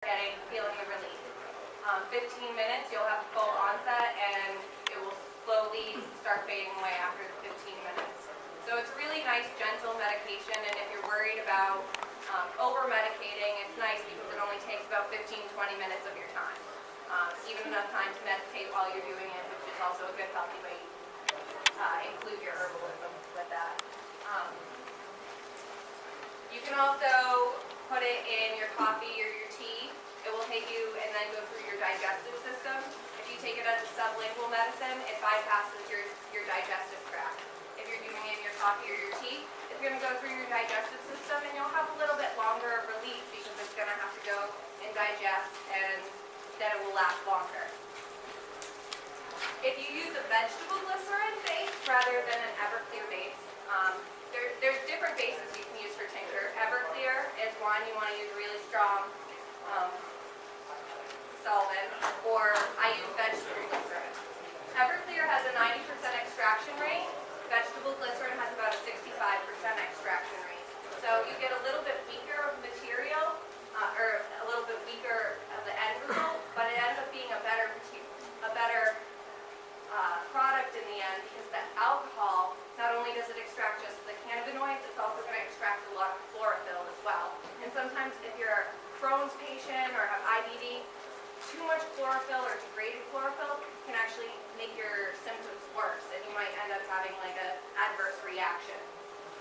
feeling the relief. 15 minutes, you'll have full onset, and it will slowly start fading away after the 15 minutes. So it's a really nice, gentle medication, and if you're worried about over-medicating, it's nice because it only takes about 15-20 minutes of your time. Even enough time to meditate while you're doing it, which is also a good healthy way to include your herbalism with that. You can also put it in your coffee or your tea. It will take you and then go through your digestive system. If you take it as a sublingual medicine, it bypasses your digestive tract. If you're doing it in your coffee or your tea, it's going to go through your digestive system, and you'll have a little bit longer of relief because it's going to have to go and digest, and then it will last longer. If you use a vegetable glycerin base rather than an Everclear base, there's different bases you can use for tincture. Everclear is one. You want to use a really strong solvent, or I use vegetable glycerin. Everclear has a 90% extraction rate. Vegetable glycerin has about a 65% extraction rate. So you get a little bit weaker of material, or a little bit weaker of the end result, but it ends up being a better product in the end, because the alcohol, not only does it extract just the cannabinoids, it's also going to extract a lot of chlorophyll as well. And sometimes if you're a Crohn's patient or have IBD, too much chlorophyll or degraded chlorophyll can actually make your symptoms worse, and you might end up having like an adverse reaction.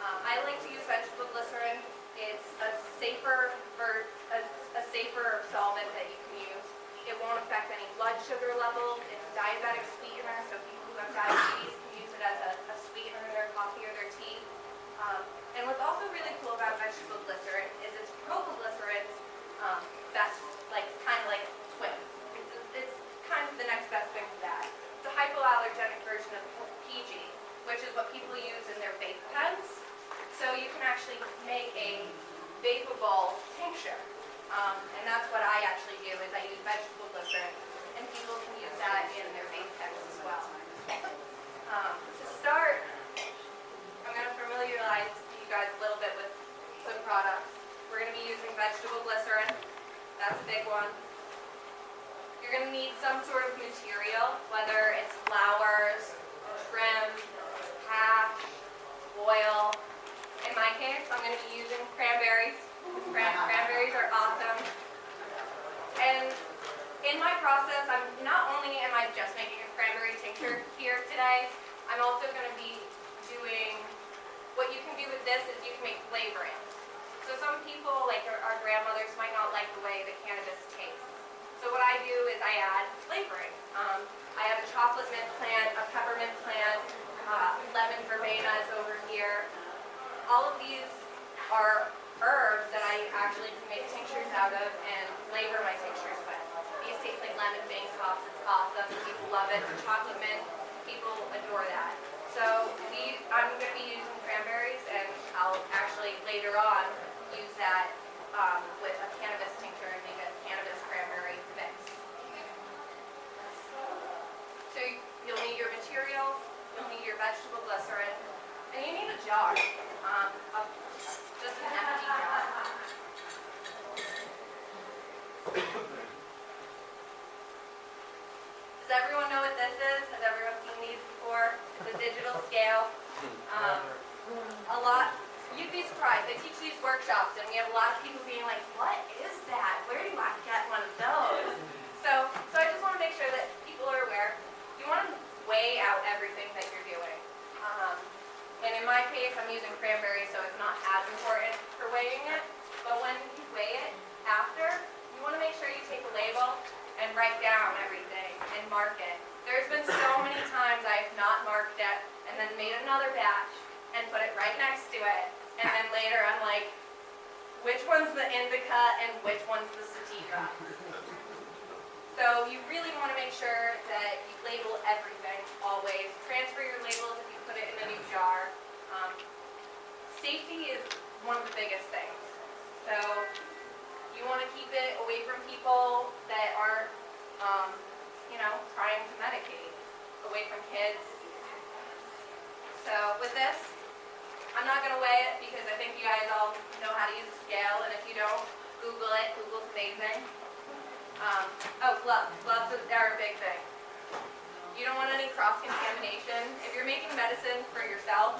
I like to use vegetable glycerin. It's a safer solvent that you can use. It won't affect any blood sugar levels. It's a diabetic sweetener, so people who have diabetes can use it as a sweetener in their coffee or their tea. And what's also really cool about vegetable glycerin is it's propylglycerin's best, kind of like twin. It's kind of the next best thing to that. It's a hypoallergenic version of PG, which is what people use in their vape pens. So you can actually make a vapable tincture. And that's what I actually do, is I use vegetable glycerin, and people can use that in their vape pens as well. To start, I'm going to familiarize you guys a little bit with some products. We're going to be using vegetable glycerin. That's a big one. You're going to need some sort of material, whether it's flowers, trim, hash, oil. In my case, I'm going to be using cranberries. Cranberries are awesome. And in my process, not only am I just making a cranberry tincture here today, I'm also going to be doing, what you can do with this is you can make flavorings. So some people, like our grandmothers, might not like the way the cannabis tastes. So what I do is I add flavoring. I have a chocolate mint plant, a peppermint plant, lemon verbena is over here. All of these are herbs that I actually can make tinctures out of and flavor my tinctures with. These taste like lemon vein tops. It's awesome. People love it. The chocolate mint, people adore that. So I'm going to be using cranberries, and I'll actually later on use that with a cannabis tincture and make a cannabis cranberry mix. So you'll need your materials, you'll need your vegetable glycerin, and you need a jar. Just an empty jar. Does everyone know what this is? Has everyone seen these before? It's a digital scale. You'd be surprised. They teach these workshops, and we have a lot of people being like, what is that? Where do I get one of those? So I just want to make sure that people are aware. You want to weigh out everything that you're doing. And in my case, I'm using cranberries, so it's not as important for weighing it. But when you weigh it after, you want to make sure you take a label and write down everything and mark it. There's been so many times I've not marked it and then made another batch and put it right next to it. And then later I'm like, which one's the indica and which one's the sativa? So you really want to make sure that you label everything always. Transfer your labels if you put it in a new jar. Safety is one of the biggest things. So you want to keep it away from people that aren't, trying to medicate, away from kids. So with this, I'm not going to weigh it because I think you guys all know how to use a scale, and if you don't, Google it. Google's amazing. Gloves. Gloves are a big thing. You don't want any cross-contamination. If you're making medicine for yourself,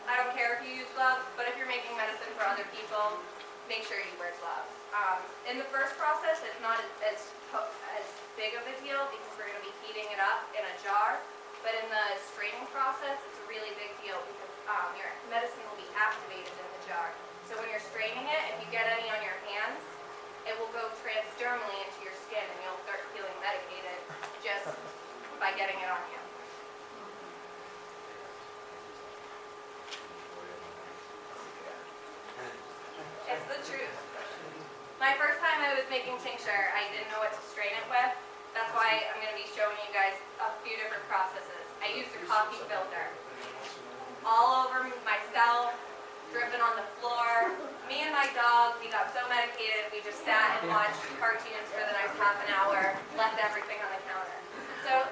I don't care if you use gloves, but if you're making medicine for other people, make sure you wear gloves. In the first process, it's not as big of a deal because we're going to be heating it up in a jar, but in the straining process, it's a really big deal because your medicine will be activated in the jar. So when you're straining it, if you get any on your hands, it will go transdermally into your skin and you'll start feeling medicated just by getting it on you. It's the truth. My first time I was making tincture, I didn't know what to strain it with. That's why I'm going to be showing you guys a few different processes. I used a coffee filter. All over myself, dripping on the floor. Me and my dog, we got so medicated, we just sat and watched cartoons for the next half an hour, left everything on the counter.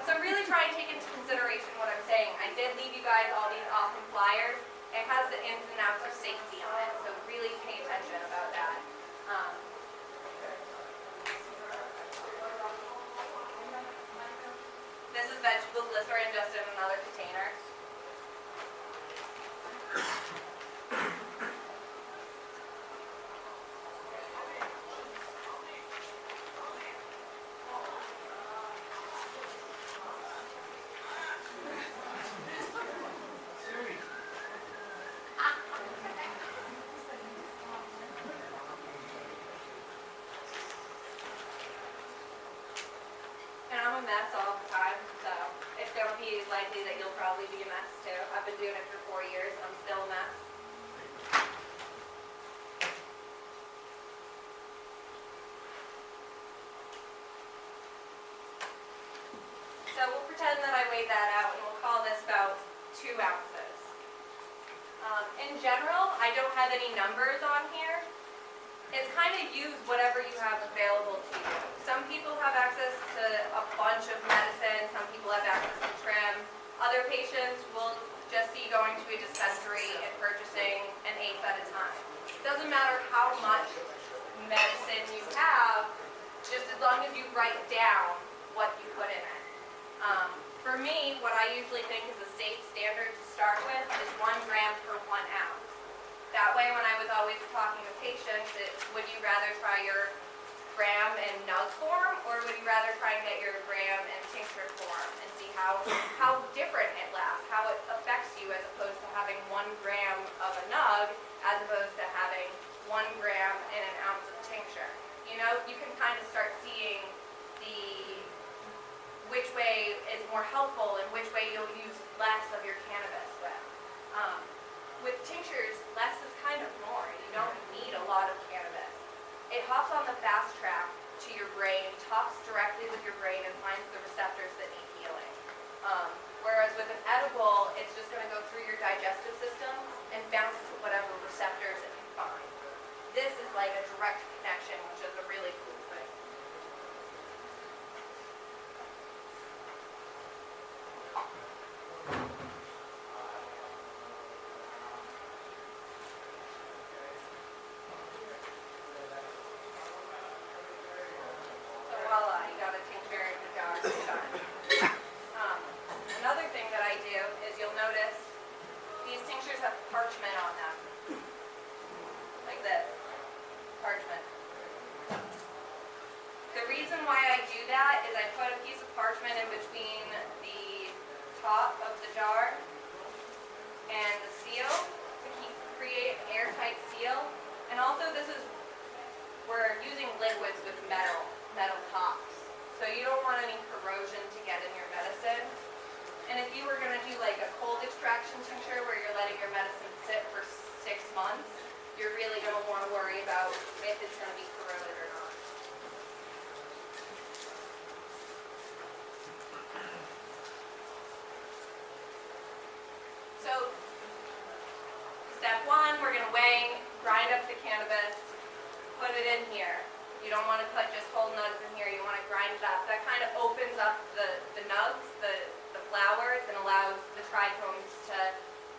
So really try and take into consideration what I'm saying. I did leave you guys all these awesome flyers. It has the ins and outs of safety on it, so really pay attention about that. This is vegetable glycerin just in another container. I'm a mess all the time, so it's going to be likely that you'll probably be a mess too. I've been doing it for 4 years and I'm still a mess. So we'll pretend that I weighed that out and we'll call this about 2 ounces. In general, I don't have any numbers on here. It's kind of use whatever you have available to you. Some people have access to a bunch of medicine, some people have access to trim. Other patients will just be going to a dispensary and purchasing an eighth at a time. It doesn't matter how much medicine you have, just as long as you write down what you put in it. For me, what I usually think is a safe standard to start with is 1 gram per 1 ounce. That way, when I was always talking to patients, would you rather try your gram in nug form, or would you rather try and get your gram in tincture form and see how different it lasts, how it affects you as opposed to having 1 gram of a nug as opposed to having 1 gram in an ounce of tincture. You know, you can kind of start seeing which way is more helpful and which way you'll use less of your cannabis with. With tinctures, less is kind of more. You don't need a lot of cannabis. It hops on the fast track to your brain, talks directly with your brain, and finds the receptors that need healing. Whereas with an edible, it's just going to go through your digestive system and bounce to whatever receptors it can find. This is like a direct connection, which is a really cool thing. Another thing that I do is you'll notice these tinctures have parchment on them. Like this. Parchment. The reason why I do that is I put a piece of parchment in between the top of the jar and the seal to create an airtight seal. And also we're using liquids with metal tops. So you don't want any corrosion to get in your medicine. And if you were going to do like a cold extraction tincture where you're letting your medicine sit for 6 months, you're really going to want to worry about if it's going to be corroded or not. So step 1, we're going to weigh, grind up the cannabis, put it in here. You don't want to put just whole nugs in here. You want to grind it up. That kind of opens up the nugs, the flowers, and allows the trichomes to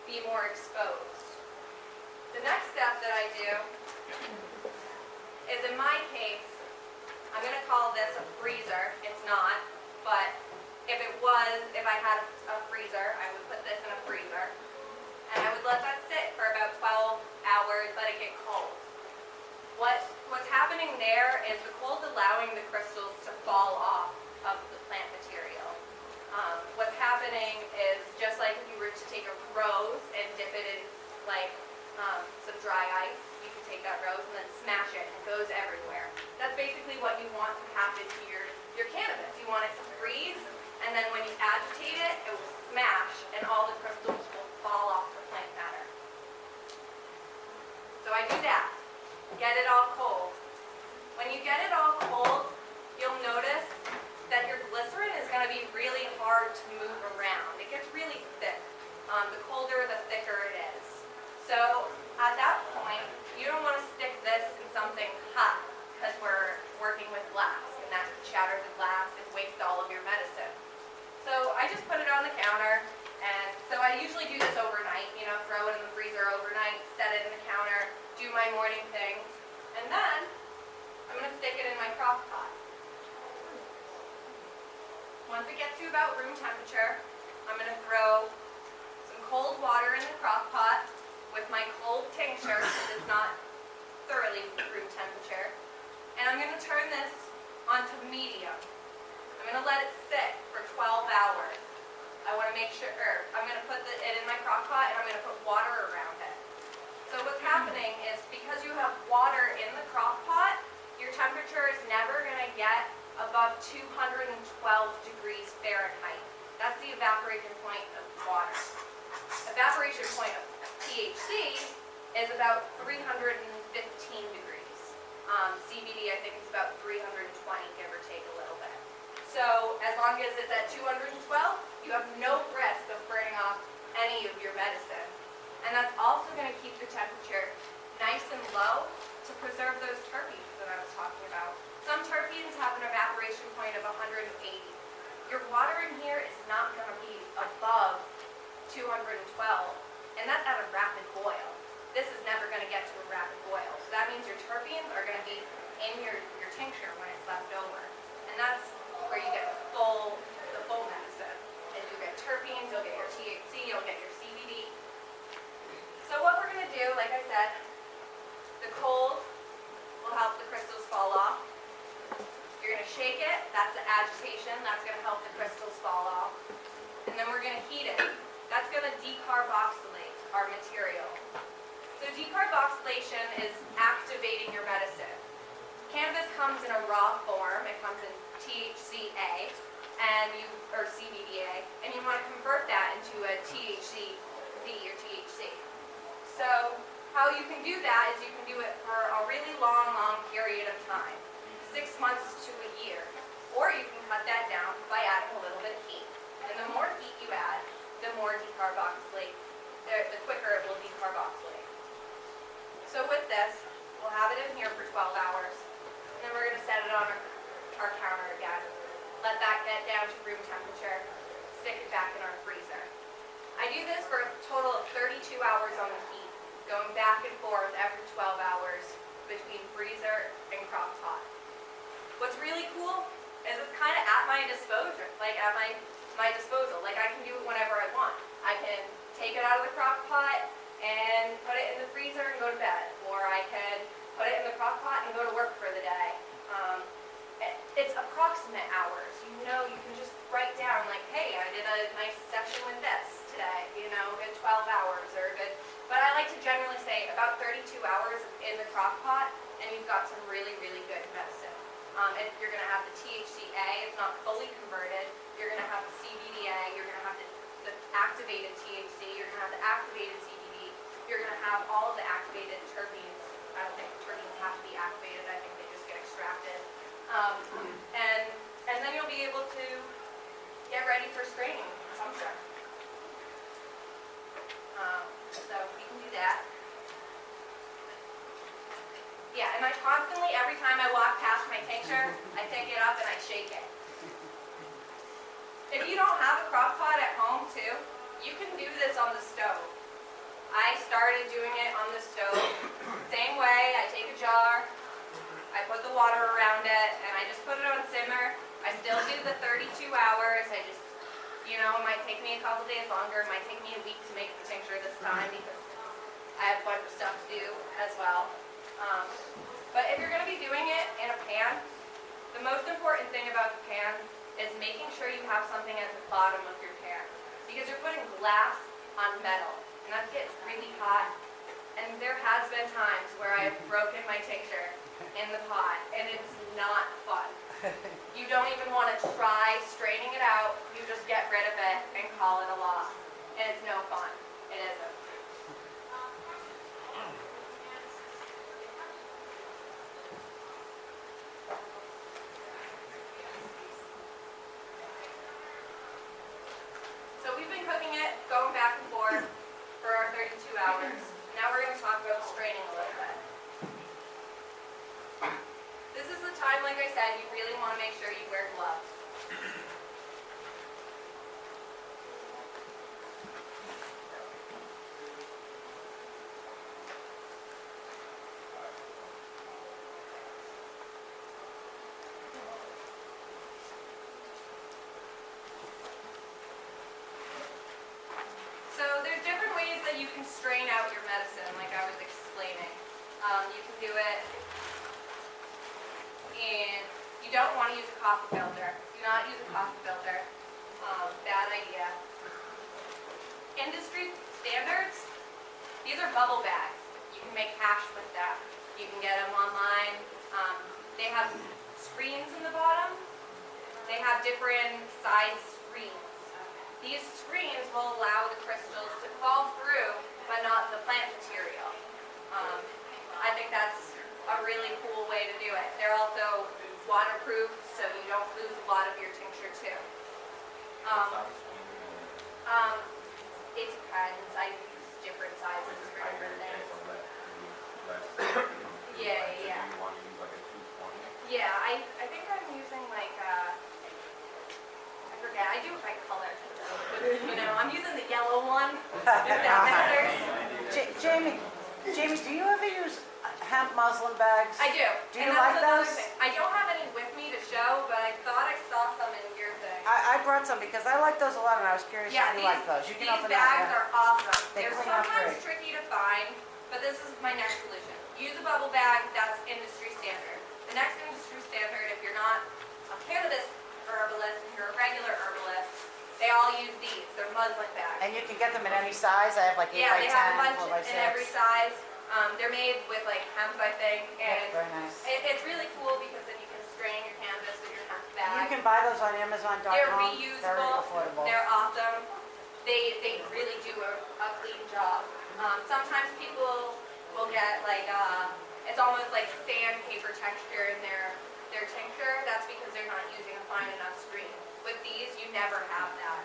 be more exposed. The next step that I do is, in my case, if I had a freezer, I would put this in a freezer, and I would let that sit for about 12 hours, let it get cold. What's happening there is the cold's allowing the crystals to fall off of the plant material. What's happening is just like if you were to take a rose and dip it in like some dry ice, you can take that rose and then smash it and it goes everywhere. That's basically what you want to happen to your cannabis. You want it to freeze, and then when you agitate it, it will smash and all the crystals will fall off the plant matter. So I do that. Get it all cold. When you get it all cold, you'll notice that your glycerin is going to be really hard to move around. It gets really thick. The colder, the thicker it is. So at that point, you don't want to stick this in something hot because we're working with glass, and that could shatter the glass and waste all of your medicine. So I just put it on the counter, and so I usually do this overnight, throw it in the freezer overnight, set it in the counter, do my morning thing, and then I'm going to stick it in my crock pot. Once it gets to about room temperature, I'm going to throw some cold water in the crock pot with my cold tincture, because it's not thoroughly room temperature, and I'm going to turn this onto medium. I'm going to let it sit for 12 hours. I want to make sure, I'm going to put it in my crock pot, and I'm going to put water around it. So what's happening is because you have water in the crock pot, your temperature is never going to get above 212 degrees Fahrenheit. That's the evaporation point of water. Evaporation point of THC is about 315 degrees. CBD, I think, is about 320, give or take a little bit. So as long as it's at 212, you have no risk of burning off any of your medicine. And that's also going to keep the temperature nice and low to preserve those terpenes that I was talking about. Some terpenes have an evaporation point of 180. Your water in here is not going to be above 212, and that's at a rapid boil. This is never going to get to a rapid boil. So that means your terpenes are going to be in your tincture when it's left over. And that's where you get the full medicine. And you'll get terpenes, you'll get your THC, you'll get your CBD. So what we're going to do, like I said, the cold will help the crystals fall off. You're going to shake it, that's the agitation, that's going to help the crystals fall off. And then we're going to heat it. That's going to decarboxylate our material. So decarboxylation is activating your medicine. Cannabis comes in a raw form, it comes in THCA, or CBDA, and you want to convert that into a THCV or THC. So how you can do that is you can do it for a really long period of time. 6 months to a year. Or you can cut that down by adding a little bit of heat. And the more heat you add, the more decarboxylate, the quicker it will decarboxylate. So with this, we'll have it in here for 12 hours. And then we're going to set it on our counter again. Let that get down to room temperature. Stick it back in our freezer. I do this for a total of 32 hours on the heat, going back and forth every 12 hours between freezer and crock pot. What's really cool is it's kind of at my disposal, at my disposal. I can do it whenever I want. I can take it out of the crock pot and put it in the freezer and go to bed. Or I can put it in the crock pot and go to work for the day. It's approximate hours. You can just write down hey, I did a nice session with this today, good 12 hours or good. But I like to generally say about 32 hours in the crock pot, and you've got some really, really good medicine. You're going to have the THCA, it's not fully converted. You're going to have the CBDA, you're going to have the activated THC, you're going to have the activated CBD, you're going to have all of the activated terpenes. I don't think terpenes have to be activated, I think they just get extracted. And then you'll be able to get ready for straining consumption. So we can do that. Yeah, and I constantly, every time I walk past my tincture, I pick it up and I shake it. If you don't have a crock pot at home too, you can do this on the stove. I started doing it on the stove. Same way, I take a jar, I put the water around it, and I just put it on simmer. I still do the 32 hours. I just You know, it might take me a couple days longer. It might take me a week to make the tincture this time because I have a bunch of stuff to do as well. But if you're going to be doing it in a pan, the most important thing about the pan is making sure you have something at the bottom of your pan because you're putting glass on metal and that gets really hot. And there has been times where I have broken my tincture in the pot and it's not fun. You don't even want to try straining it out. You just get rid of it and call it a loss. And it's no fun. It isn't. So we've been cooking it, going back and forth for our 32 hours. Now we're going to talk about straining a little bit. This is the time, like I said, you really want to make sure you wear gloves. So there's different ways that you can strain out your medicine, like I was explaining. You can do it and you don't want to use a coffee filter. Do not use a coffee filter. Bad idea. Industry standards, these are bubble bags. You can make hash with them. You can get them online. They have screens in the bottom. They have different size screens. These screens will allow the crystals to fall through, but not the plant material. I think that's a really cool way to do it. They're also waterproof, so you don't lose a lot of your tincture too. It depends. I use different sizes for different things. Yeah. Yeah, I think I'm using like I forget. I do it by color. You know, I'm using the yellow one. If that matters. Jamie, do you ever use hemp muslin bags? I do. Do you like those? I don't have any with me to show, but I thought I saw some in your thing. I brought some because I like those a lot, and I was curious if you like those. You can open these bags are awesome. They They're clean up sometimes great. tricky to find, but this is my next solution. Use a bubble bag. That's industry standard. The next industry standard, if you're not a cannabis herbalist, if you're a regular herbalist, they all use these. They're muslin bags. And you can get them in any size. I have like 8 by 10, they have a bunch 4 by 6. in every size. They're made with like hemp, I think, and Yeah, very nice. it's really cool because then you can strain your cannabis with your hemp bag. You can buy those on Amazon.com. They're reusable. Very affordable. They're awesome. They really do a clean job. Sometimes people will get like it's almost like sandpaper texture in their tincture. That's because they're not using a fine enough screen. With these, you never have that.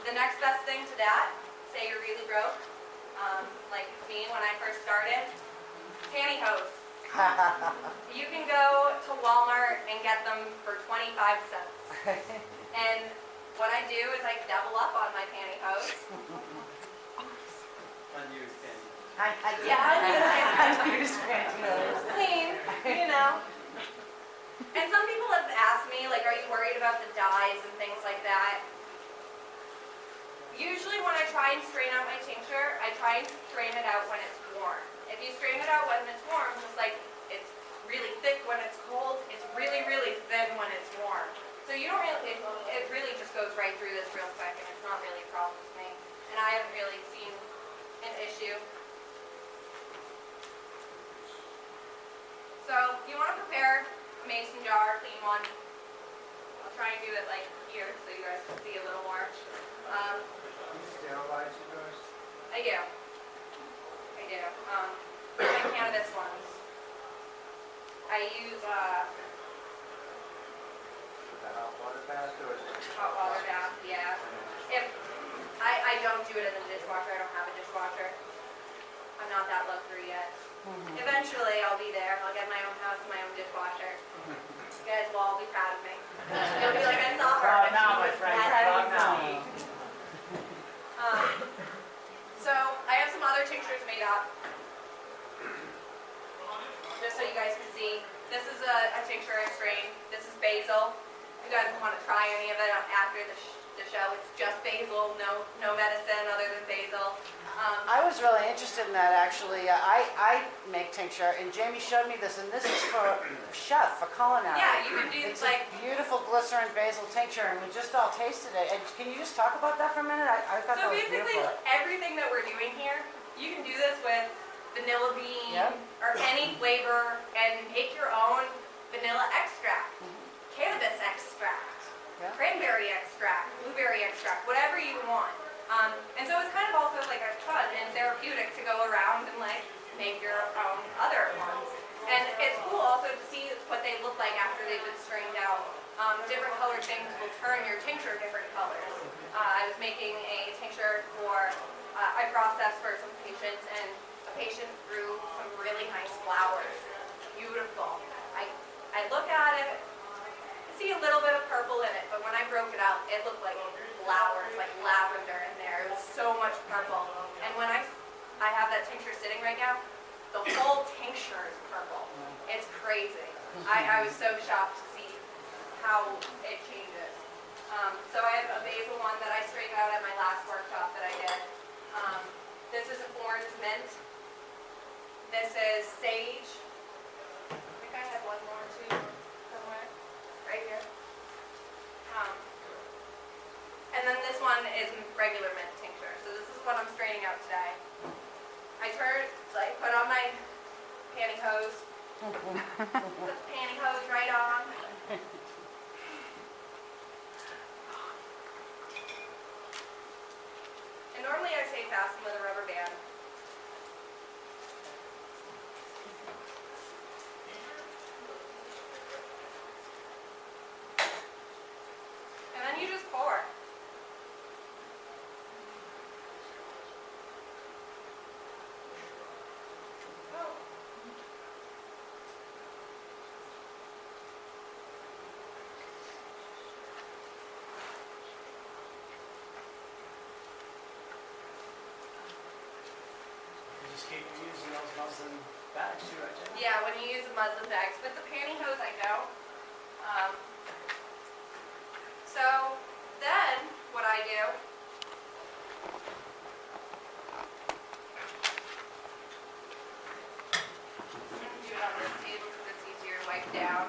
The next best thing to that, say you're really broke, like me when I first started, pantyhose. You can go to Walmart and get them for 25 cents. And what I do is I double up on my pantyhose. Unused panty. Unused pantyhose. Clean, you know. And some people have asked me, like, are you worried about the dyes and things like that? Usually when I try and strain out my tincture, I try and strain it out when it's warm. If you strain it out when it's warm, just like it's really thick when it's cold, it's really, really thin when it's warm. So you don't really, it really just goes right through this real quick and it's not really a problem with me. And I haven't really seen an issue. So you want to prepare a mason jar, clean one. I'll try and do it like here so you guys can see a little more. You sterilize yours? I do. My cannabis ones. I use With the hot water bath or is it? hot water bath, yeah. If I don't do it in the dishwasher, I don't have a dishwasher. I'm not that luxury yet. Eventually I'll be there. I'll get my own house and my own dishwasher. You guys will all be proud of me. You'll be like, I saw her. Proud but now, she my was friend, mad proud at now. me. So I have some other tinctures made up. Just so you guys can see. This is a tincture I strained. This is basil. You guys will want to try any of it after the show. It's just basil, no medicine other than basil. I was really interested in that, actually. I make tincture, and Jamie showed me this, and this is for chef, for culinary. Yeah, you can do It's like, a beautiful glycerin basil tincture, and we just all tasted it. And can you just talk about that for a minute? I thought so that was basically beautiful. everything that we're doing here, you can do this with vanilla bean Yep. or any flavor and make your own vanilla extract, cannabis extract, Yeah. cranberry extract, blueberry extract, whatever you want. And so it's kind of also like a fun and therapeutic to go around and like make your own other ones. And it's cool also to see what they look like after they've been strained out. Different colored things will turn your tincture different colors. I was making a tincture for, I processed for some patients, and a patient grew some really nice flowers. Beautiful. I look at it, I see a little bit of purple in it, but when I broke it out, it looked like flowers, like lavender in there. It was so much purple. And when I have that tincture sitting right now, the whole tincture is purple. It's crazy. I was so shocked to see how it changes. So I have a basil one that I straightened out at my last workshop that I did. This is an orange mint. This is sage. I think I had one more too somewhere, right here. And then this one is regular mint tincture. So this is what I'm straining out today. I put on my pantyhose, put the pantyhose right on. And normally I say fasten with a rubber band. And then you just pour. You just keep using those muslin bags too, right, Jen? Yeah, when you use the muslin bags. With the pantyhose, I don't. So then, what I do, I'm going to do it on this table because it's easier to wipe down.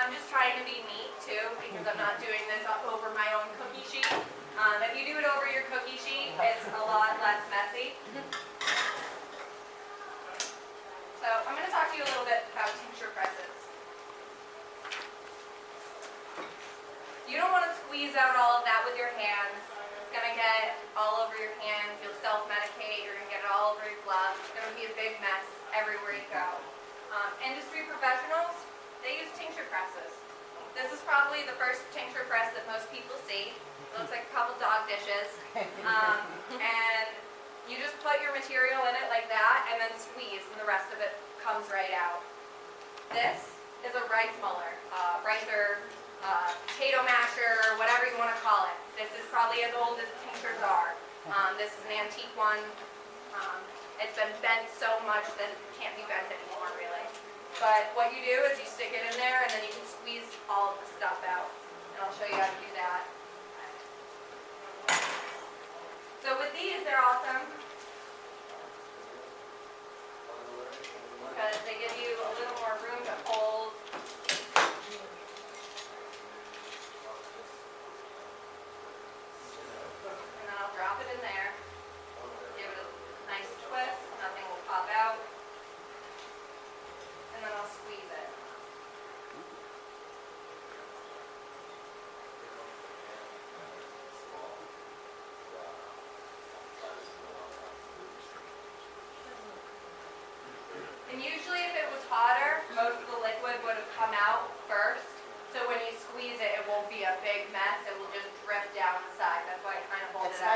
I'm just trying to be neat too, because I'm not doing this over my own cookie sheet. If you do it over your cookie sheet, it's a lot less messy. So I'm going to talk to you a little bit about tincture presses. You don't want to squeeze out all of that with your hands. It's going to get all over your hands. You'll self-medicate. You're going to get it all over your gloves. It's going to be a big mess everywhere you go. Industry professionals, they use tincture presses. This is probably the first tincture press that most people see. It looks like a couple dog dishes. And you just put your material in it like that and then squeeze, and the rest of it comes right out. This is a rice muller, ricer, potato masher, whatever you want to call it. This is probably as old as tinctures are. This is an antique one. It's been bent so much that it can't be bent anymore, really. But what you do is you stick it in there, and then you can squeeze all of the stuff out. And I'll show you how to do that. So with these, they're awesome because they give you a little more room to hold. And then I'll drop it in there. Give it a nice twist. Nothing will pop out. And then I'll squeeze it.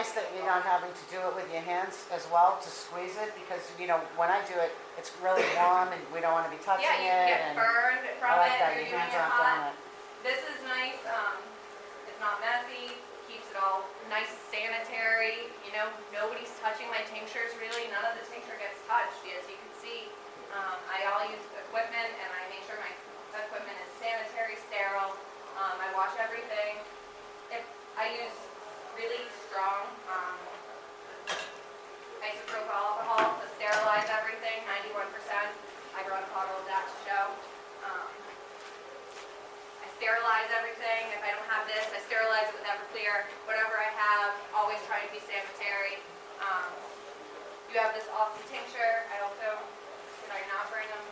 nice that you're not having to do it with your hands as well to squeeze it, because, you know, when I do it, it's really warm and we don't want to be touching Yeah, you it. can get and burned I from like it, that, you're your doing hands it aren't hot. on it. This is nice, it's not messy, keeps it all nice sanitary, you know, nobody's touching my tinctures really, none of the tincture gets touched, as you can see. I all use equipment and I make sure my equipment is sanitary, sterile, I wash everything. I use really strong, isopropyl alcohol to sterilize everything, 91%. I brought a bottle of that to show. I sterilize everything. If I don't have this, I sterilize it with Everclear. Whatever I have, always try to be sanitary. You have this awesome tincture. I also, did I not bring them?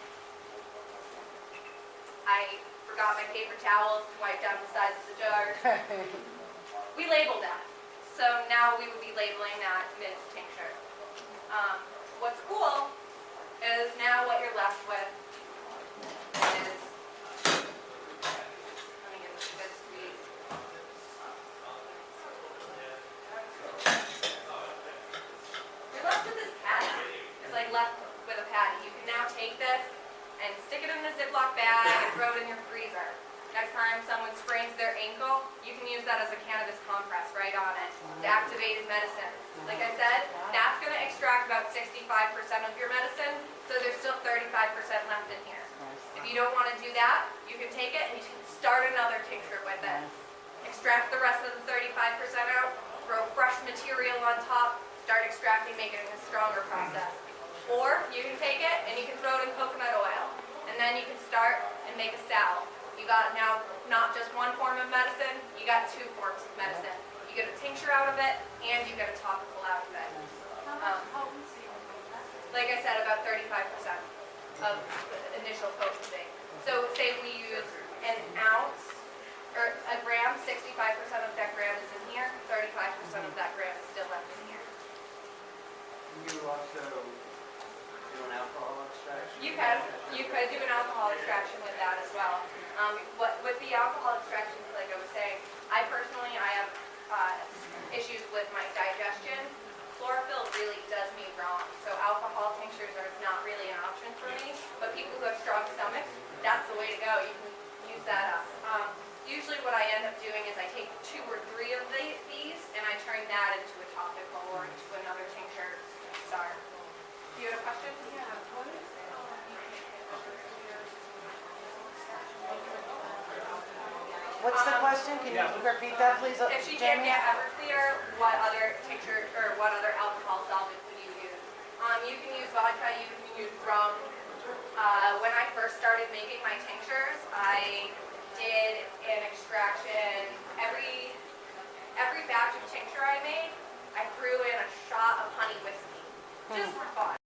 I forgot my paper towels to wipe down the sides of the jars. We labeled that. So now we would be labeling that mint tincture. What's cool is now what you're left with is, let me give this a good squeeze. You're left with this patty. It's like left with a patty. You can now take this and stick it in a Ziploc bag and throw it in your freezer. Next time someone sprains their ankle, you can use that as a cannabis compress right on it. It's activated medicine. Like I said, that's going to extract about 65% of your medicine, so there's still 35% left in here. If you don't want to do that, you can take it and you can start another tincture with it. Extract the rest of the 35% out, throw fresh material on top, start extracting, make it a stronger process. Or you can take it and you can throw it in coconut oil, and then you can start and make a salve. You got now not just one form of medicine, you got two forms of medicine. You get a tincture out of it, and you get a topical out of it. How much potency on that? Like I said, about 35% of the initial potency. So say we use an ounce, or a gram, 65% of that gram is in here, 35% of that gram is still left in here. Can you also do an alcohol extraction? You could do an alcohol extraction with that as well. With the alcohol extraction, like I was saying, I have issues with my digestion. Chlorophyll really does me wrong, so alcohol tinctures are not really an option for me. But people who have strong stomachs, that's the way to go. You can use that up. Usually what I end up doing is I take 2 or 3 of these and I turn that into a topical or into another tincture to start. Do you have a question? Yeah, what is, What's the question? Can you repeat that, please, If she can't Jamie? get Everclear, what other tincture or what other alcohol solvent would you use? You can use vodka, you can use rum. When I first started making my tinctures, I did an extraction. Every batch of tincture I made, I threw in a shot of honey whiskey, just for fun.